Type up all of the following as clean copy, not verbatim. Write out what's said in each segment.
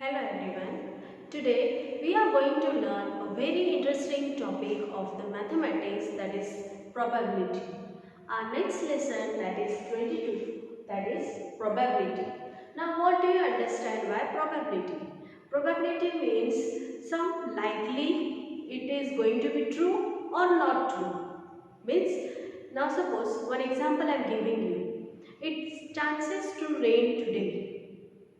Hello everyone. Today we are going to learn a very interesting topic of the mathematics, that is probability. Our next lesson, that is 22, that is probability. Now what do you understand by probability? Probability means some likely it is going to be true or not true. Means now suppose one example I am giving you. It's chances to rain today.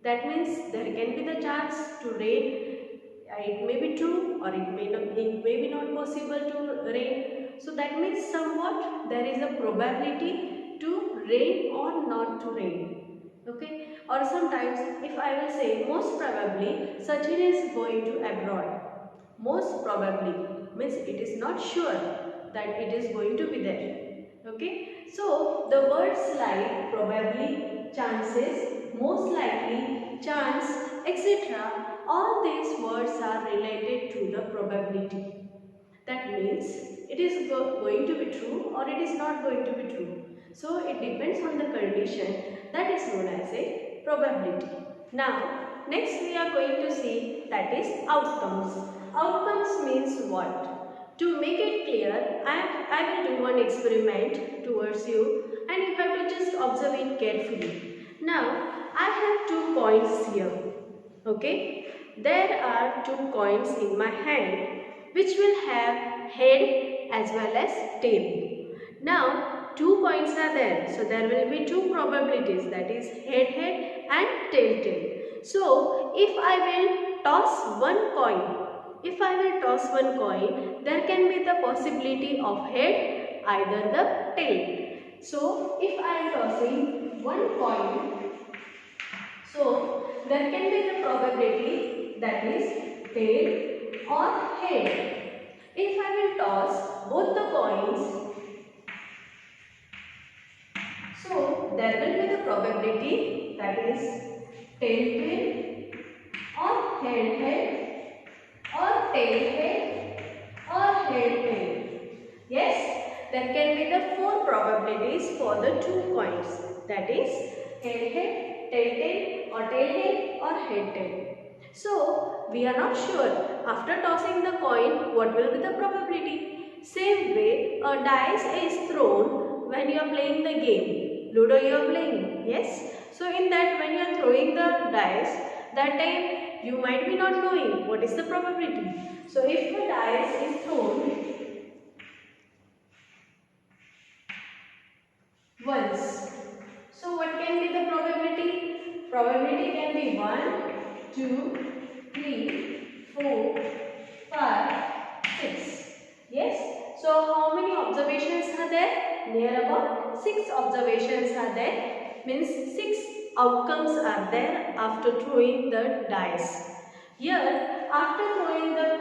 That means there can be the chance to rain. It may be true or it may be not possible to rain. So that means somewhat there is a probability to rain or not to rain. Okay. Or sometimes if I will say most probably Sachin is going to abroad. Most probably means it is not sure that it is going to be there. Okay. So the words like probably, chances, most likely, chance, etc. all these words are related to the probability. That means it is going to be true or it is not going to be true. So it depends on the condition, that is known as a probability. Now next we are going to see, that is outcomes. Outcomes means what? To make it clear, I will do one experiment towards you and you have to just observe it carefully. Now I have two coins here. Okay, there are two coins in my hand which will have head as well as tail. Now two coins are there, so there will be two probabilities, that is head and tail. So if I will toss one coin, there can be the possibility of head, either the tail. So if I am tossing one coin, so there can be the probability, that is tail or head. If I will toss both the coins, so there will be the probability, that is tail or head or tail or head. Yes, there can be the four probabilities for the two coins, that is head, tail or tail or head. So we are not sure after tossing the coin what will be the probability. Same way a dice is thrown when you are playing the game. Ludo you are playing, yes. So in that when you are throwing the dice, that time you might be not knowing what is the probability. So if a dice is thrown once, so what can be the probability? Probability can be 1, 2, 3, 4, 5, 6. Yes. So how many observations are there? Near about 6 observations are there. Means 6 outcomes are there after throwing the dice. Here after throwing the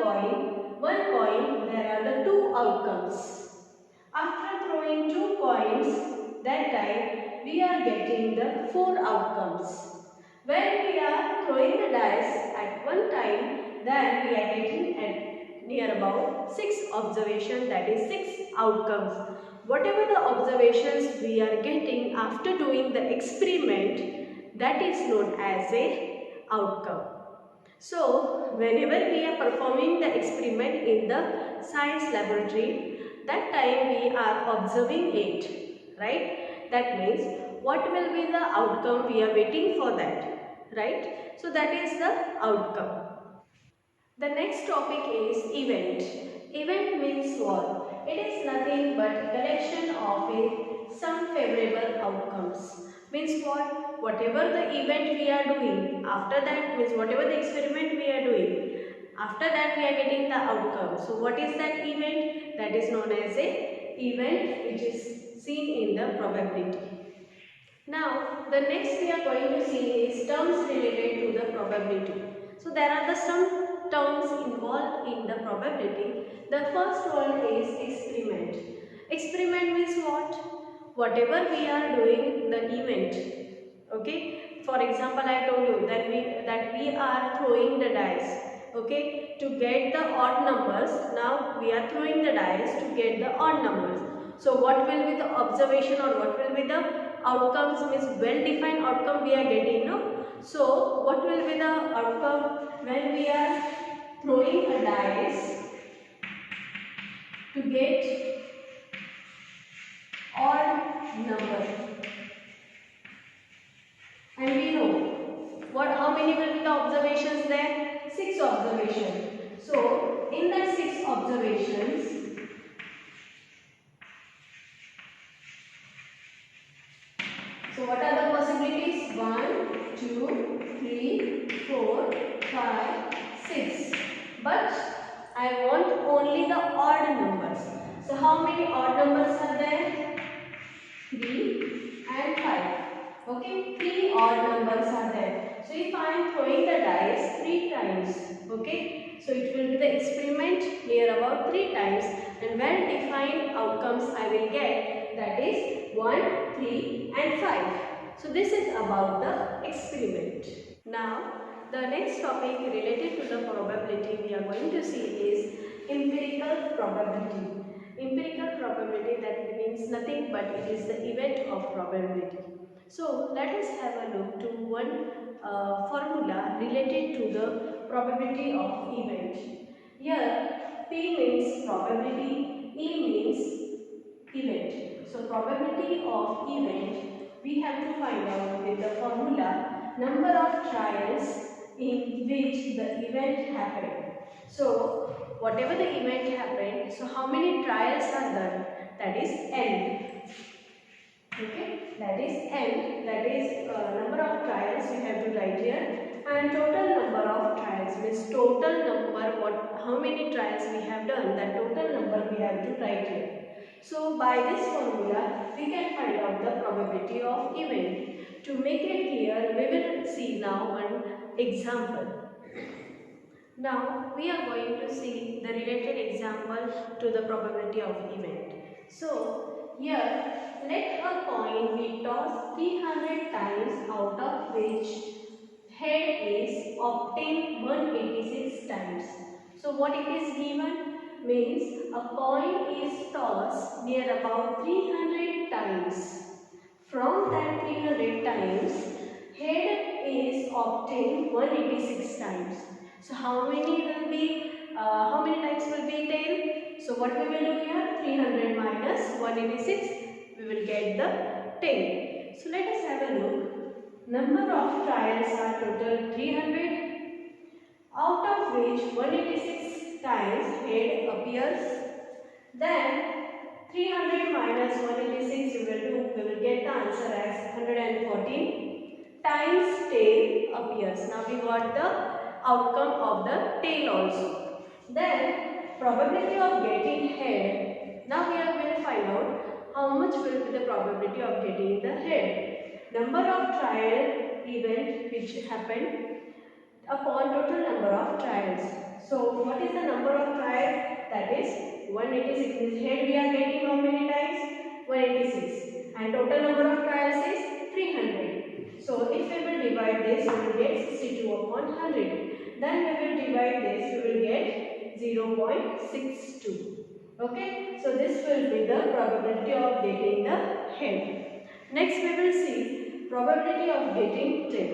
one coin, there are the 2 outcomes. After throwing 2 coins, that time we are getting the 4 outcomes. When we are throwing the dice at one time, then we are getting at near about 6 observations, that is 6 outcomes. Whatever the observations we are getting after doing the experiment, that is known as a outcome. So, whenever we are performing the experiment in the science laboratory, that time we are observing it, right? That means what will be the outcome, we are waiting for that, right? So, that is the outcome. The next topic is event. Event means what? It is nothing but collection of some favorable outcomes. Means what? Whatever the event we are doing, after that means whatever the experiment we are doing, after that we are getting the outcome. So what is that event? That is known as a event which is seen in the probability. Now, the next we are going to see is terms related to the probability. So, there are the some terms involved in the probability. The first one is experiment. Experiment means what? Whatever we are doing the event. Okay. For example, I told you that we are throwing the dice. Okay. To get the odd numbers, now we are throwing the dice to get the odd numbers. So, what will be the observation or what will be the outcomes, means well defined outcome we are getting, no? So what will be the outcome when we are throwing a dice to get odd number? And we know how many will be the observations there? 6 observations. So in that 6 observations, so what are the possibilities? 1, 2, 3, 4, 5, 6. But I want only the odd numbers. So how many odd numbers are there? 3 and 5. Okay, 3 odd numbers are there. So if I am throwing the dice 3 times, okay, so it will be the experiment near about 3 times, and well defined outcomes I will get, that is 1, 3 and 5. So this is about the experiment. Now the next topic related to the probability we are going to see is empirical probability. Empirical probability, that means nothing but it is the event of probability. So let us have a look to one formula related to the probability of event. Here P means probability, E means event. So probability of event we have to find out with the formula number of trials in which the event happened. So whatever the event happened, so how many trials are done? That is n. Okay, that is n. That is number of trials we have to write here, and total number of trials means total number how many trials we have done. That total number we have to write here. So by this formula we can find out the probability of event. To make it clear, we will see now one example. Now we are going to see the related example to the probability of event. So here let a coin be tossed 300 times, out of which head is obtained 186 times. So what it is given means a coin is tossed near about 300 times. From that 300 times, head is obtained 186 times. So how many times will be tail? So what we will do here? 300 minus 186, we will get the tail. So let us have a look. Number of trials are total 300, out of which 186 times head appears. Then 300 minus 186 we will get the answer as 114 times tail appears. Now we got the outcome of the tail also. Then probability of getting head. Now we are going to find out how much will be the probability of getting the head. Number of trial event which happened upon total number of trials. So what is the number of trials? That is 186. Means head we are getting how many times? 186. And total number of trials is 300. So if we will divide this, we will get 62 upon 100. Then we will divide this, we will get 0.62. Okay. So this will be the probability of getting the head. Next we will see probability of getting tail.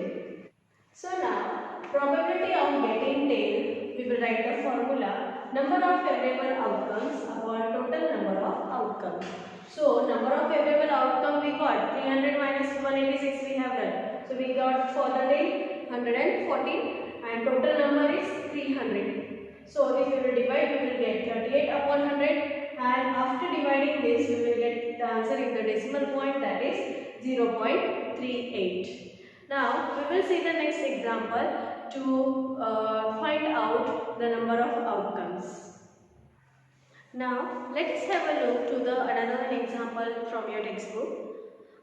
So now, probability of getting tail, we will write the formula number of favorable outcomes upon total number of outcomes. So number of favorable outcome we got 300 minus 186 we have done. So we got for the tail 114 and total number is 300. So if we will divide, we will get 38 upon 100, and after dividing this we will get the answer in the decimal point, that is 0.38. Now we will see the next example to find out the number of outcomes. Now let us have a look to the another example from your textbook.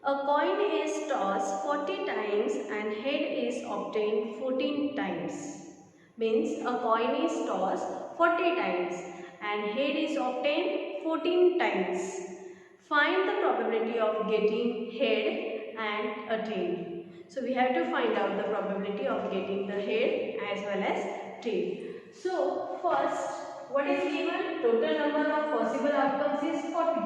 A coin is tossed 40 times and head is obtained 14 times. Means a coin is tossed 40 times and head is obtained 14 times. Find the probability of getting head and a tail. So we have to find out the probability of getting the head as well as tail. So first, what is given? Total number of possible outcomes is 40.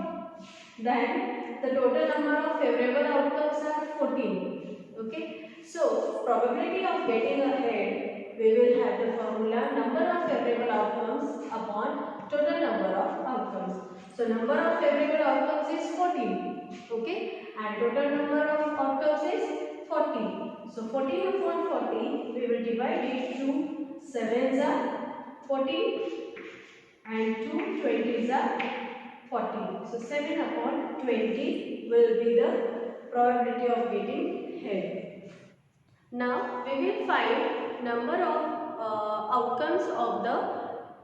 Then the total number of favorable outcomes are 14. Okay. So probability of getting ahead, we will have the formula number of favorable outcomes upon total number of outcomes. So number of favorable outcomes is 14, okay, and total number of outcomes is 40. So 14 upon 40, we will divide it to 7s are 40 and 2 20s are 40. So 7 upon 20 will be the probability of getting head. Now we will find number of outcomes of the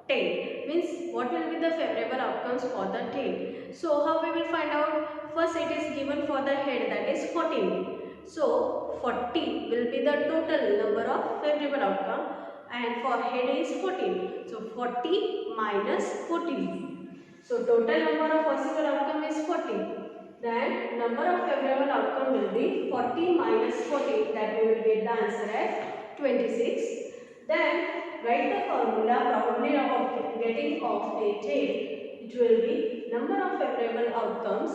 tail. Means what will be the favorable outcomes for the tail. So how we will find out? First it is given for the head, that is 14. So 40 will be the total number of favorable outcome, and for head is 14. So 40 minus 14. So total number of possible outcome is 40. Then number of favorable outcome will be 40 minus 40, that we will get the answer as 26. Then write the formula probability of getting of a tail. It will be number of favorable outcomes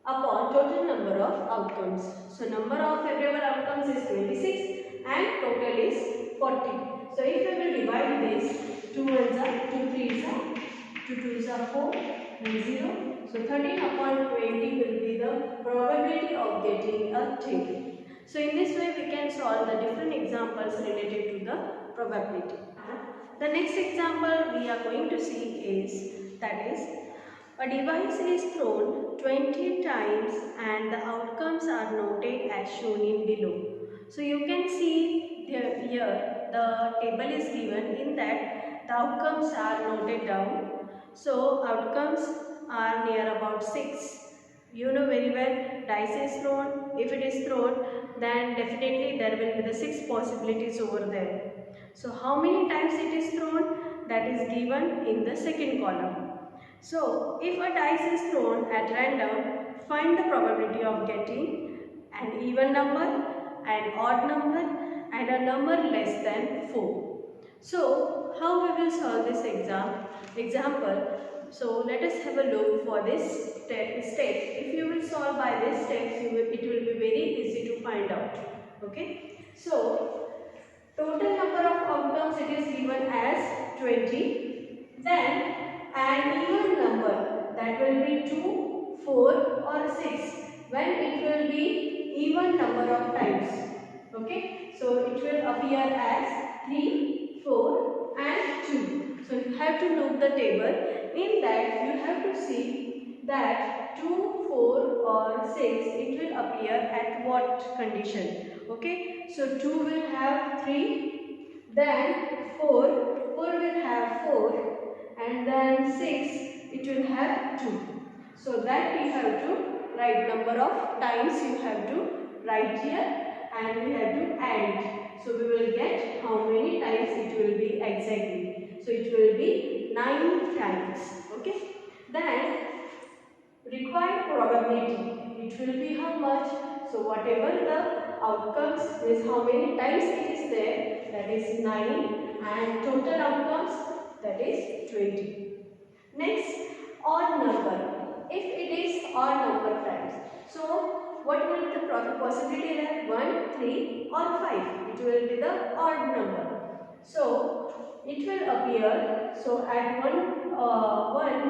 upon total number of outcomes. So number of favorable outcomes is 26 and total is 40. So if we will divide this, 2 1s are 2 3s are 2 2s are 4 and 0. So 13 upon 20 will be the probability of getting a tail. So in this way we can solve the different examples related to the probability. The next example we are going to see is, that is, a device is thrown 20 times and the outcomes are noted as shown in below. So you can see here the table is given, in that the outcomes are noted down. So outcomes are near about 6. You know very well, dice is thrown. If it is thrown, then definitely there will be the 6 possibilities over there. So how many times it is thrown? That is given in the second column. So if a dice is thrown at random, find the probability of getting an even number, an odd number, and a number less than 4. So how we will solve this example? So let us have a look for this steps. If you will solve by this steps, it will be very easy to find out. Okay. So total number of outcomes it is given as 20. Then an even number, that will be 2, 4 or 6, when it will be even number of times. Okay. So it will appear as 3, 4 and 2. So you have to look the table. In that you have to see that 2, 4 or 6, it will appear at what condition. Okay. So 2 will have 3, then 4 will have 4, and then 6 it will have 2. So that we have to write number of times you have to write here, and we have to add. So we will get how many times it will be exactly. So it will be 9 times. Okay. Then required probability, it will be how much? So whatever the outcomes is, how many times it is there, that is 9, and total outcomes, that is 20. Next, odd number. If it is odd number times, so what will be the possibility there? 1, 3 or 5. It will be the odd number. So it will appear, so at 1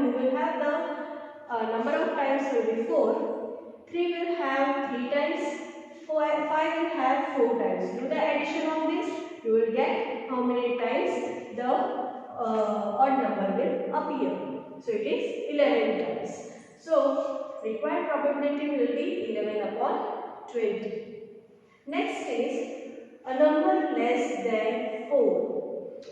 you will have the number of times will be 4, 3 will have 3 times, 5 will have 4 times. Do the addition of this, you will get how many times the odd number will appear. So it is 11 times. So required probability will be 11 upon 20. Next is a number less than 4.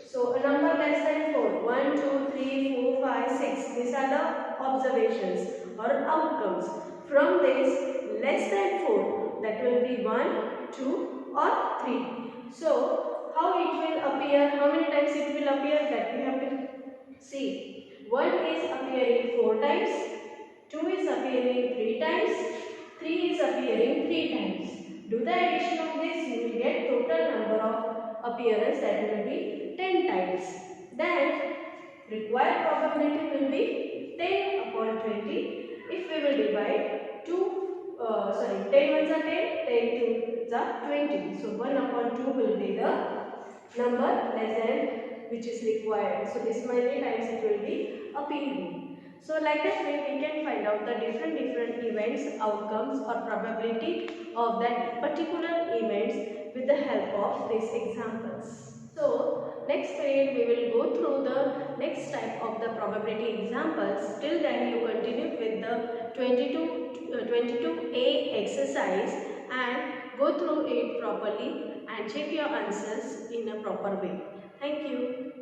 So a number less than 4, 1, 2, 3, 4, 5, 6. These are the observations or outcomes. From this, less than 4, that will be 1, 2 or 3. So how it will appear, how many times it will appear, that we have to see. 1 is appearing 4 times, 2 is appearing 3 times, 3 is appearing 3 times. Do the addition of this, you will get total number of appearance, that will be 10 times. Then required probability will be 10 upon 20. If we will divide 10 ones are 10, 10 to the 20. So 1 upon 2 will be the number less than which is required. So this many times it will be a PV. So like that way we can find out the different events, outcomes or probability of that particular events with the help of these examples. So next period we will go through the next type of the probability examples. Till then you continue with the 22A exercise and go through it properly and check your answers in a proper way. Thank you.